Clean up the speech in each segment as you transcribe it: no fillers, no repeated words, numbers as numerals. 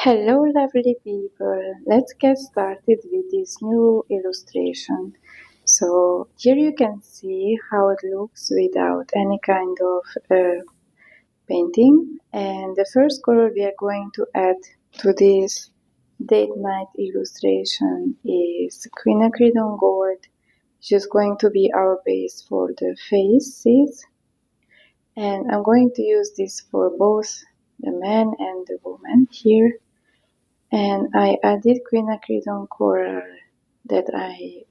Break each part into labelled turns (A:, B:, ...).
A: Hello lovely people, let's get started with this new illustration. So here you can see how it looks without any kind of painting, and the first color we are going to add to this date night illustration is Quinacridone Gold, which is going to be our base for the faces, and I'm going to use this for both the man and the woman here. And I added Quinacridone Coral that I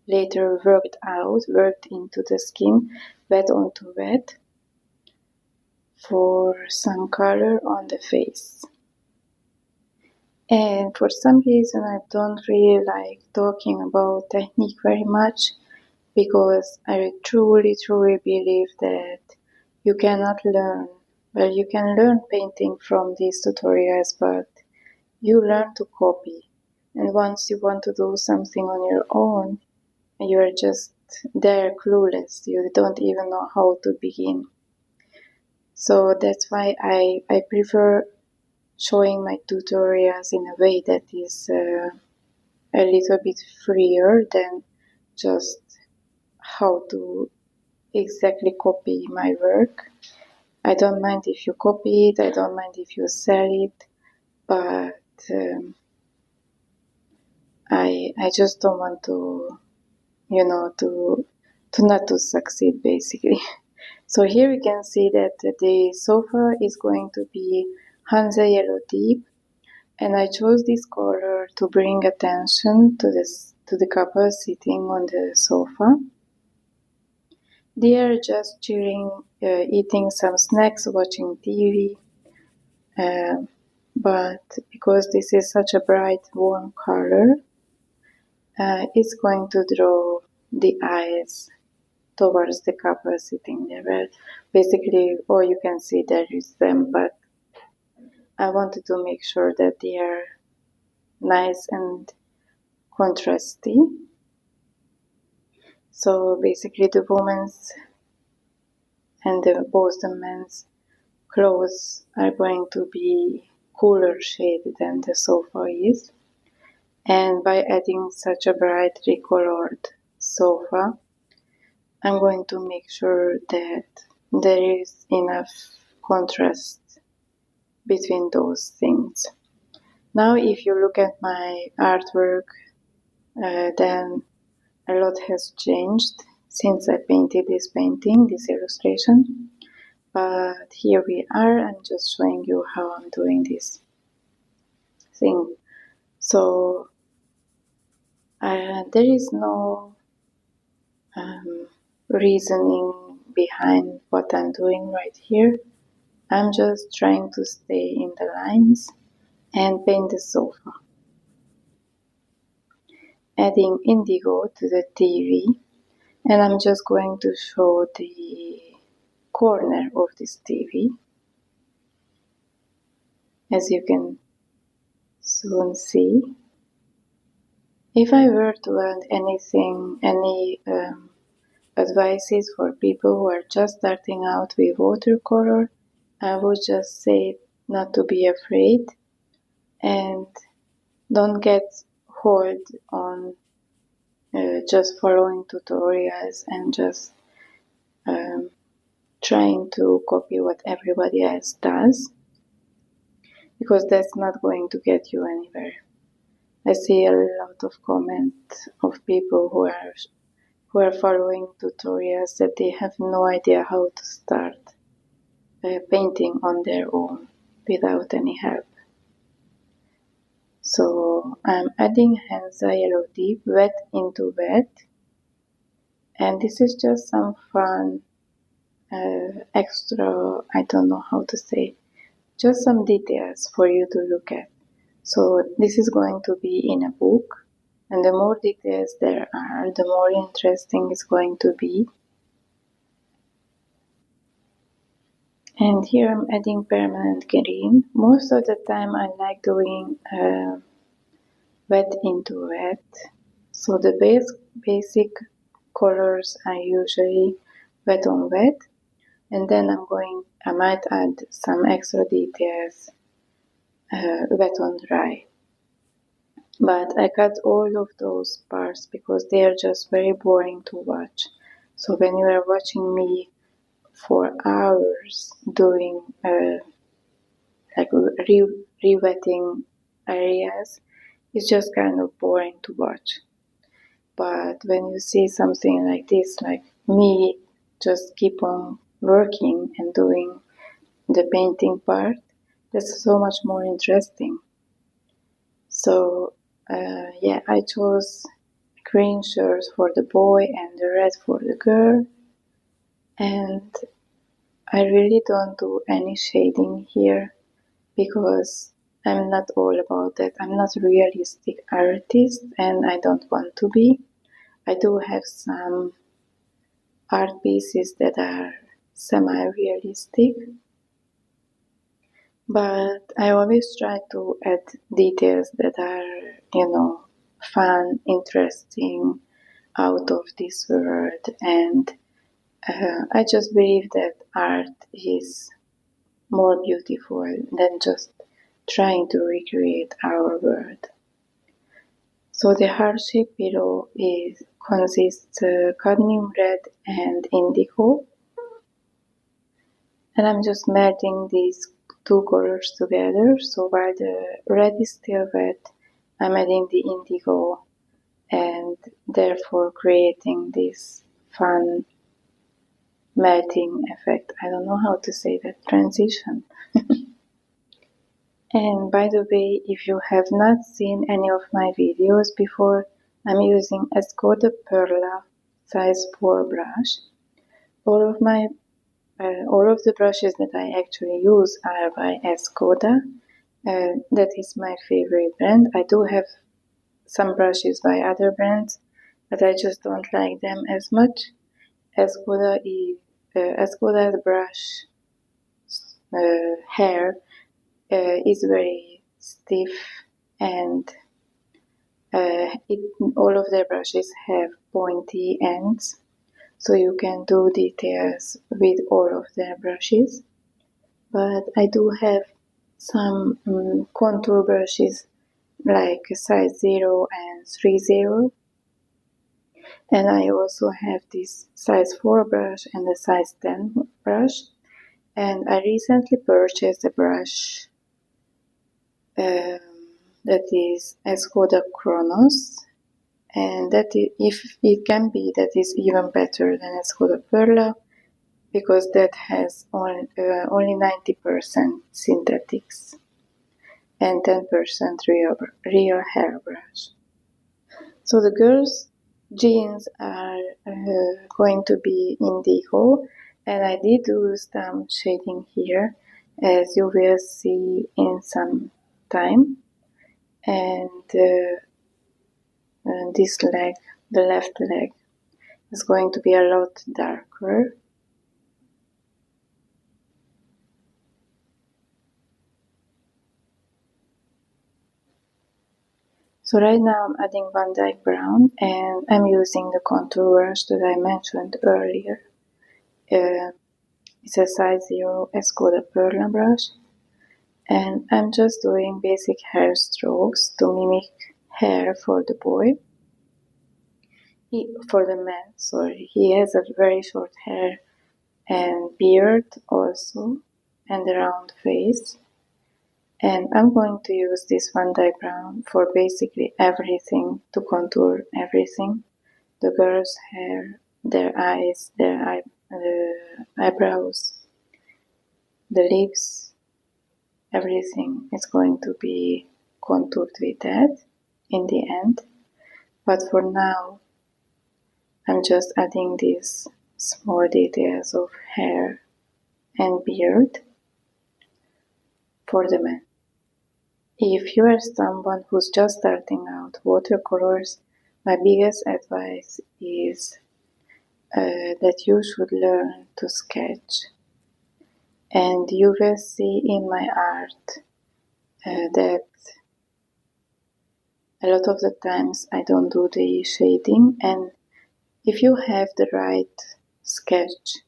A: later worked into the skin, wet onto wet, for some color on the face. And for some reason I don't really like talking about technique very much, because I truly believe that you cannot learn, well, you can learn painting from these tutorials, but you learn to copy. And once you want to do something on your own, you're just there clueless. You don't even know how to begin. So that's why I prefer showing my tutorials in a way that is a little bit freer than just how to exactly copy my work. I don't mind if you copy it, I don't mind if you sell it, but I just don't want to, to not to succeed basically. So here you can see that the sofa is going to be Hansa Yellow Deep, and I chose this color to bring attention to the couple sitting on the sofa. They are just chilling, eating some snacks, watching TV. But because this is such a bright, warm color, it's going to draw the eyes towards the couple sitting there. Well, basically, all you can see there is them, but I wanted to make sure that they are nice and contrasty. So basically, the woman's and both the men's clothes are going to be cooler shade than the sofa is. And by adding such a brightly colored sofa, I'm going to make sure that there is enough contrast between those things. Now, if you look at my artwork, then a lot has changed since I painted this painting, this illustration. But here we are, I'm just showing you how I'm doing this thing. So there is no reasoning behind what I'm doing right here. I'm just trying to stay in the lines and paint the sofa. Adding indigo to the TV, and I'm just going to show the corner of this TV, as you can soon see. If I were to add anything, any advices for people who are just starting out with watercolor, I would just say not to be afraid and don't get hold on just following tutorials and just trying to copy what everybody else does, because that's not going to get you anywhere. I see a lot of comments of people who are following tutorials that they have no idea how to start painting on their own without any help. So I'm adding Hansa Yellow Deep wet into wet, and this is just some fun extra, I don't know how to say, just some details for you to look at. So this is going to be in a book, and the more details there are, the more interesting it's going to be. And here I'm adding permanent green. Most of the time I like doing wet into wet. So the basic colors are usually wet on wet, and then I might add some extra details wet on dry. But I cut all of those parts because they are just very boring to watch. So when you are watching me for hours doing like re-wetting areas, it's just kind of boring to watch. But when you see something like this, like me just keep on working and doing the painting part, that's so much more interesting. So yeah, I chose green shirts for the boy and the red for the girl, and I really don't do any shading here because I'm not all about that. I'm not a realistic artist and I don't want to be. I do have some art pieces that are semi-realistic, but I always try to add details that are, fun, interesting, out of this world, and I just believe that art is more beautiful than just trying to recreate our world. So the heart-shaped pillow consists cadmium red and indigo, and I'm just melting these two colors together. So while the red is still wet, I'm adding the indigo and therefore creating this fun melting effect. I don't know how to say that, transition. And by the way, if you have not seen any of my videos before, I'm using Escoda Perla size 4 brush. All of the brushes that I actually use are by Escoda. That is my favorite brand. I do have some brushes by other brands, but I just don't like them as much. Escoda's brush hair is very stiff, and all of their brushes have pointy ends, so you can do details with all of their brushes. But I do have some contour brushes like size 0 and 30, and I also have this size 4 brush and a size 10 brush. And I recently purchased a brush that is Escoda Kronos, and if it can be, that is even better than Escoda Perla because that has only 90% synthetics and 10% real hairbrush. So the girls' jeans are going to be indigo, and I did do some shading here, as you will see in some time. And this leg, the left leg, is going to be a lot darker. So right now I'm adding Van Dyke Brown, and I'm using the contour brush that I mentioned earlier. It's a size 0 Escoda Perla brush, and I'm just doing basic hair strokes to mimic hair for the boy. For the man, sorry, he has a very short hair and beard also, and a round face. And I'm going to use this Van Dyke Brown for basically everything, to contour everything. The girl's hair, their eyes, their eyebrows, the lips, everything is going to be contoured with that in the end. But for now, I'm just adding these small details of hair and beard for the man. If you are someone who's just starting out watercolors, my biggest advice is that you should learn to sketch. And you will see in my art that a lot of the times I don't do the shading, and if you have the right sketch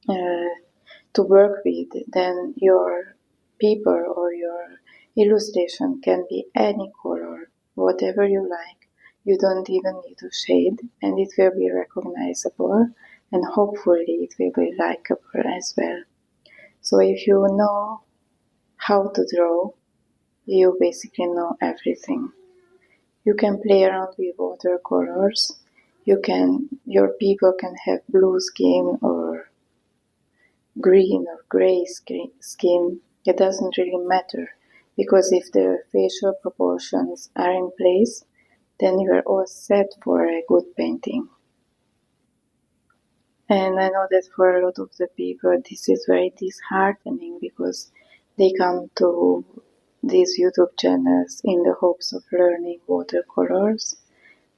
A: to work with, then your paper or your illustration can be any color, whatever you like. You don't even need to shade, and it will be recognizable, and hopefully it will be likable as well. So if you know how to draw, you basically know everything. You can play around with watercolors. Your people can have blue skin or green or gray skin. It doesn't really matter, because if the facial proportions are in place, then you are all set for a good painting. And I know that for a lot of the people this is very disheartening, because they come to these YouTube channels in the hopes of learning watercolors,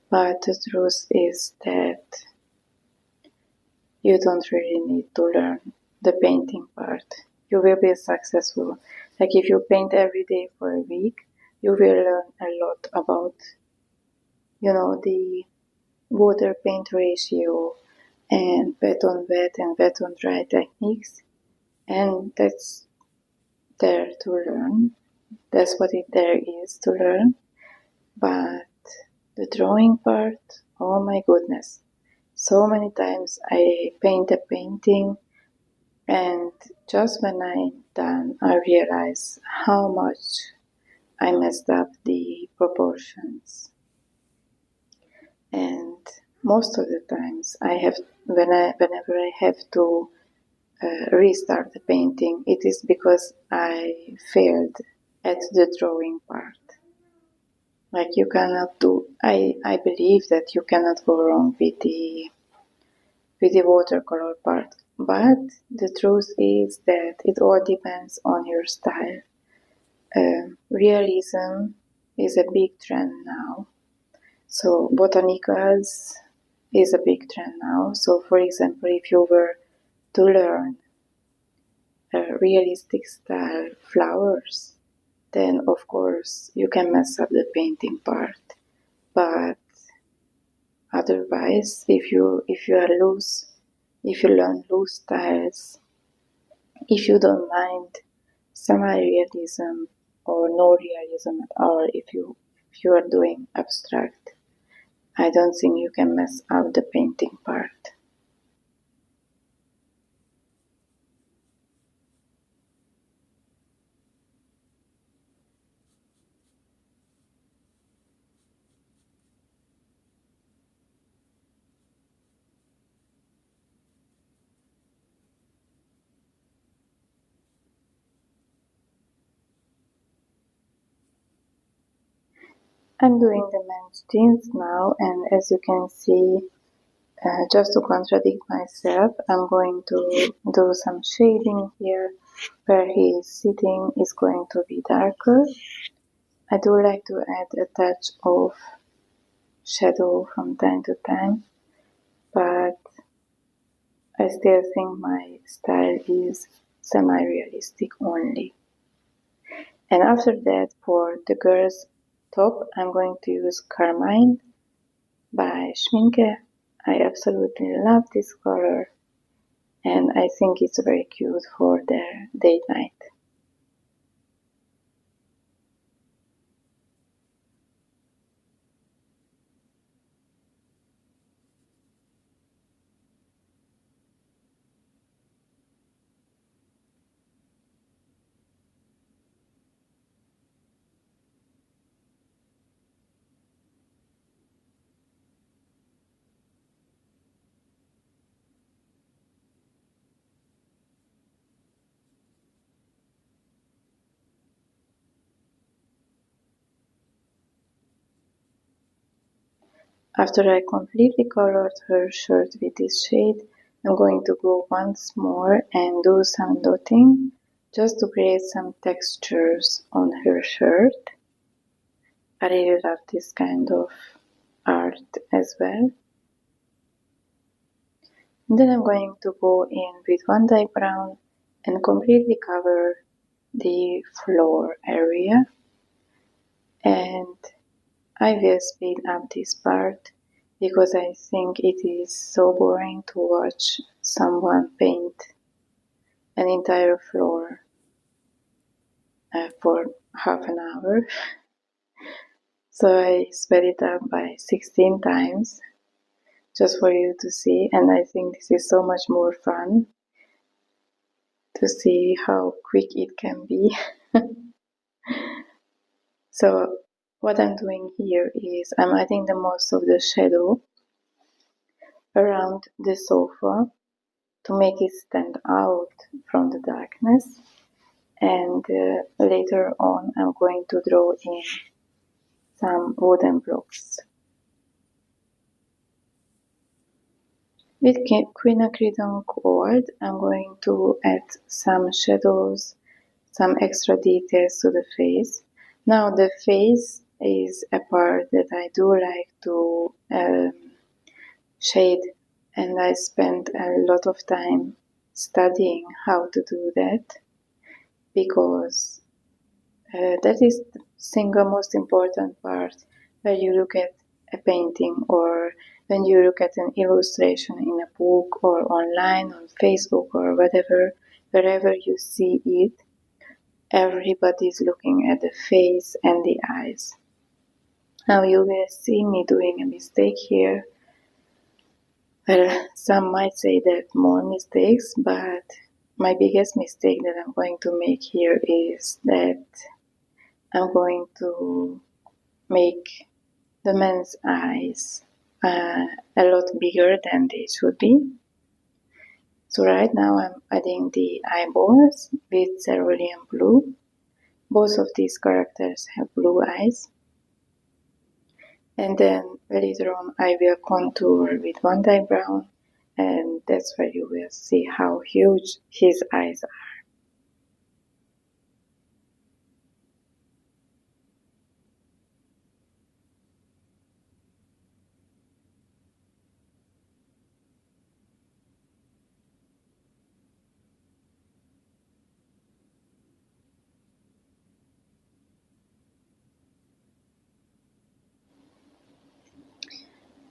A: but the truth is that you don't really need to learn the painting part. You will be successful. Like if you paint every day for a week, you will learn a lot about, the water paint ratio and wet on wet and wet on dry techniques. And that's there to learn. That's what there is to learn. But the drawing part, oh my goodness. So many times I paint a painting, and just when I'm done, I realize how much I messed up the proportions. And most of the times whenever I have to restart the painting, it is because I failed at the drawing part. Like you cannot do, I believe that you cannot go wrong with the watercolor part. But the truth is that it all depends on your style. Realism is a big trend now. So botanicals is a big trend now. So for example, if you were to learn realistic style flowers, then of course you can mess up the painting part. But otherwise, if you learn loose styles, if you don't mind semi-realism or no realism at all, if you are doing abstract, I don't think you can mess up the painting part. I'm doing the men's jeans now, and as you can see, just to contradict myself, I'm going to do some shading here. Where he is sitting is going to be darker. I do like to add a touch of shadow from time to time, but I still think my style is semi-realistic only. And after that, for the girl's top, I'm going to use Carmine by Schmincke. I absolutely love this color, and I think it's very cute for their date night. After I completely colored her shirt with this shade, I'm going to go once more and do some dotting, just to create some textures on her shirt. I really love this kind of art as well. And then I'm going to go in with one dyke brown and completely cover the floor area. And I will speed up this part because I think it is so boring to watch someone paint an entire floor. for half an hour. So I sped it up by 16 times just for you to see, and I think this is so much more fun to see how quick it can be. So what I'm doing here is I'm adding the most of the shadow around the sofa to make it stand out from the darkness, and later on I'm going to draw in some wooden blocks. With Quinacridone Gold I'm going to add some shadows, some extra details to the face. Now the face is a part that I do like to shade, and I spent a lot of time studying how to do that, because that is the single most important part when you look at a painting or when you look at an illustration in a book or online on Facebook or whatever. Wherever you see it, everybody's looking at the face and the eyes. Now you will see me doing a mistake here. Well, some might say that more mistakes, but my biggest mistake that I'm going to make here is that I'm going to make the man's eyes a lot bigger than they should be. So right now I'm adding the eyeballs with cerulean blue. Both of these characters have blue eyes. And then later on I will contour with Van Dyke brown, and that's where you will see how huge his eyes are.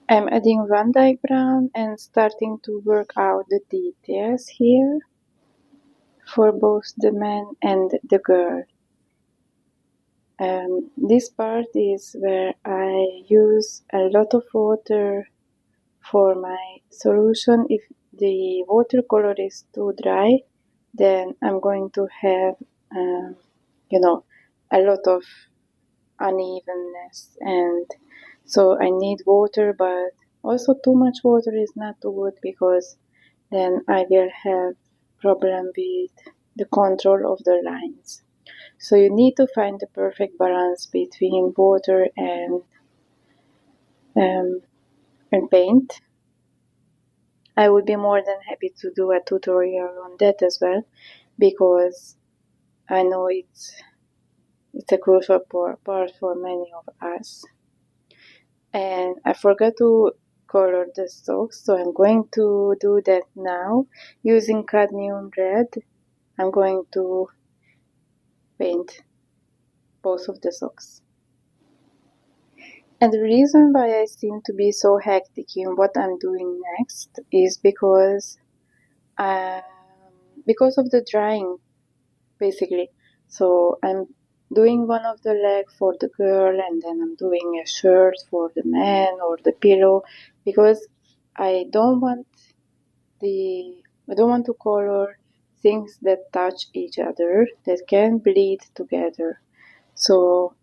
A: I'm adding Van Dyke brown and starting to work out the details here for both the man and the girl. This part is where I use a lot of water for my solution. If the watercolor is too dry, then I'm going to have, a lot of unevenness, and so I need water, but also too much water is not too good, because then I will have problem with the control of the lines. So you need to find the perfect balance between water and paint. I would be more than happy to do a tutorial on that as well, because I know it's a crucial part for many of us. And I forgot to color the socks, so I'm going to do that now. Using Cadmium Red, I'm going to paint both of the socks. And the reason why I seem to be so hectic in what I'm doing next is because of the drying, basically. So I'm doing one of the leg for the girl, and then I'm doing a shirt for the man or the pillow, because I don't want to color things that touch each other, that can bleed together. So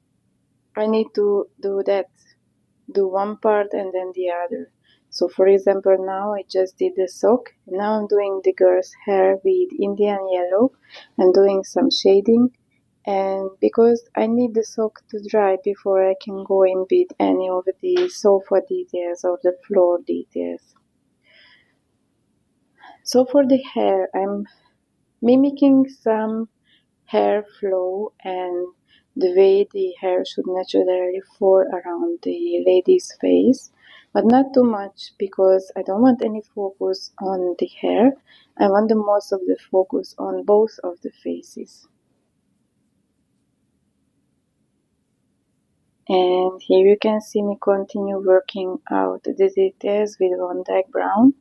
A: I need to do one part and then the other. So for example, now I just did the sock. Now I'm doing the girl's hair with Indian yellow and doing some shading. And because I need the sock to dry before I can go in with any of the sofa details or the floor details. So for the hair, I'm mimicking some hair flow and the way the hair should naturally fall around the lady's face, but not too much, because I don't want any focus on the hair. I want the most of the focus on both of the faces. And here you can see me continue working out the details with Van Dyke brown.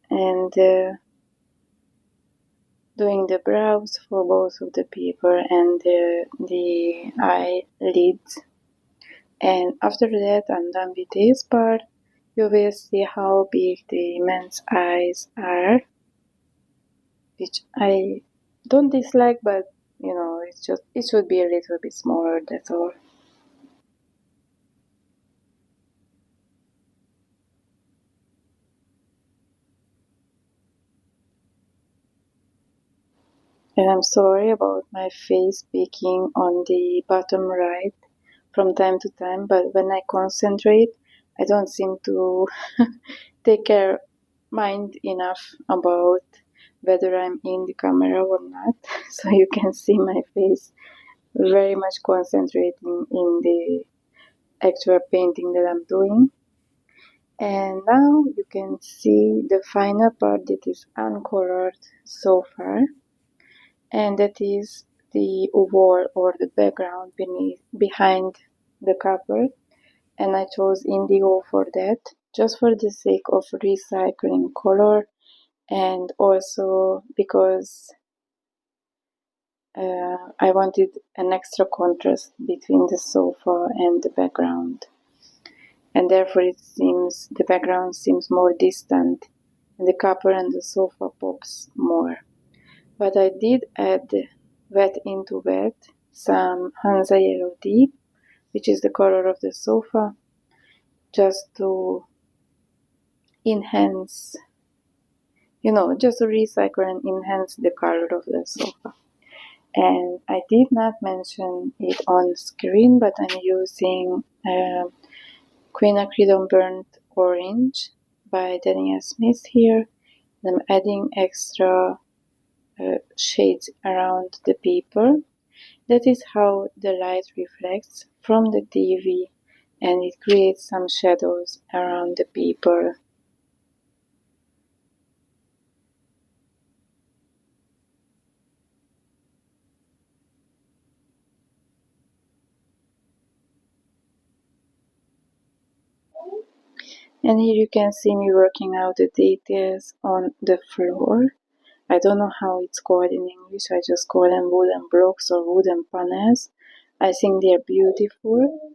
A: And doing the brows for both of the people and the eyelids. And after that I'm done with this part. You will see how big the men's eyes are, which I don't dislike, but you know, it's just, it should be a little bit smaller, that's all. And I'm sorry about my face peeking on the bottom right from time to time, but when I concentrate, I don't seem to take care mind enough about whether I'm in the camera or not. So you can see my face very much concentrating in the actual painting that I'm doing. And now you can see the final part that is uncolored so far, and that is the wall or the background behind the cover. And I chose indigo for that, just for the sake of recycling color, and also because I wanted an extra contrast between the sofa and the background, and therefore the background seems more distant, and the copper and the sofa pops more. But I did add wet into wet some Hansa Yellow Deep, which is the color of the sofa, just to enhance, just to recycle and enhance the color of the sofa. And I did not mention it on screen, but I'm using Quinacridone Burnt Orange by Daniel Smith here. I'm adding extra shades around the paper. That is how the light reflects from the TV, and it creates some shadows around the paper. And here you can see me working out the details on the floor. I don't know how it's called in English, I just call them wooden blocks or wooden panels. I think they're beautiful.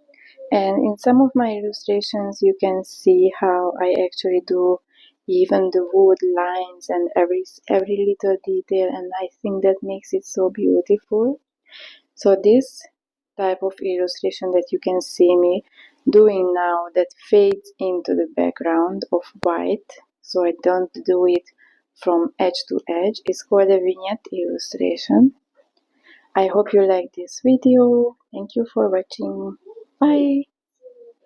A: And in some of my illustrations you can see how I actually do even the wood lines and every little detail, and I think that makes it so beautiful. So this type of illustration that you can see me doing now, that fades into the background of white, so I don't do it from edge to edge, is called a vignette illustration. I hope you like this video. Thank you for watching. Bye!